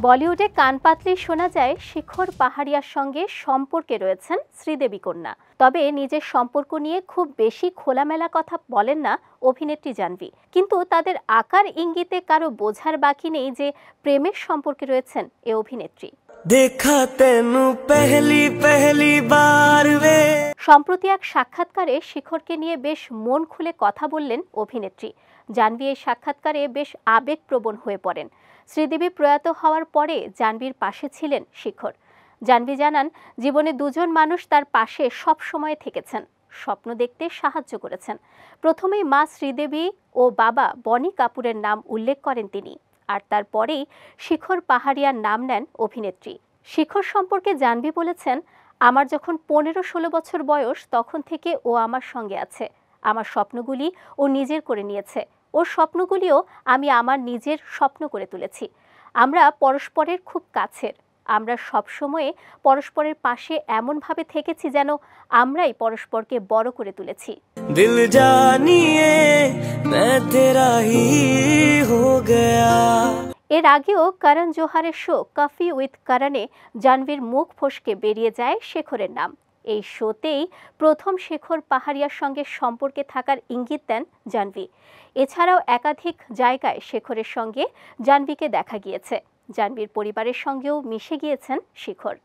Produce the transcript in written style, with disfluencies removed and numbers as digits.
বলিউডে কান পাতলেই শোনা যায় শিখর পাহাড়িয়ার সঙ্গে সম্পর্কে রয়েছেন শ্রীদেবী কন্যা। তবে নিজের সম্পর্ক নিয়ে খুব বেশি খোলামেলা কথা বলেন না অভিনেত্রী জাহ্নবী। কিন্তু তাদের আকার ইঙ্গিতে কারো বোঝার বাকি নেই যে প্রেমের সম্পর্কে রয়েছেন এ অভিনেত্রী। দেখা তেনু পহলি পহলি বার वे। সম্প্রতি এক সাক্ষাৎকারে শিখরকে নিয়ে বেশ মন খুলে কথা বললেন অভিনেত্রী। জাহ্নবী এই সাক্ষাৎকারে বেশ আবেগপ্রবণ হয়ে পড়েন। শ্রীদেবী প্রয়াত হওয়ার পরে জাহ্নবীর পাশে ছিলেন শিখর। জাহ্নবী জানান, জীবনে দুজন মানুষ তার পাশে সব সময় থেকেছেন, স্বপ্ন দেখতে সাহায্য করেছেন। প্রথমেই মা শ্রীদেবী ও বাবা বনি কাপুরের নাম উল্লেখ করেন তিনি, আর তারপরেই শিখর পাহাড়িয়ার নাম নেন অভিনেত্রী। শিখর সম্পর্কে জাহ্নবী বলেছেন, আমার যখন 15-16 বছর বয়স তখন থেকে ও আমার সঙ্গে আছে। আমার স্বপ্নগুলি ও নিজের করে নিয়েছে, ওর স্বপ্নগুলিও আমি আমার নিজের স্বপ্ন করে তুলেছি। আমরা পরস্পরের খুব কাছের। আমরা সবসময়ে পরস্পরের পাশে এমনভাবে থেকেছি যেন আমরাই পরস্পরকে বড় করে তুলেছি। দিল জানিয়ে मैं तेरा ही हो गया। এর আগেও করণ জোহারের শো কফি উইথ করণে জাহ্নবীর মুখ ফসকে বেরিয়ে যায় শেখরের নাম। এই শোতেই প্রথম শেখর পাহাড়িয়ার সঙ্গে সম্পর্কে থাকার ইঙ্গিত দেন জাহ্নবী। এছাড়াও একাধিক জায়গায় শেখরের সঙ্গে জাহ্নবীকে দেখা গিয়েছে। জাহ্নবীর পরিবারের সঙ্গেও মিশে গিয়েছেন শিখর।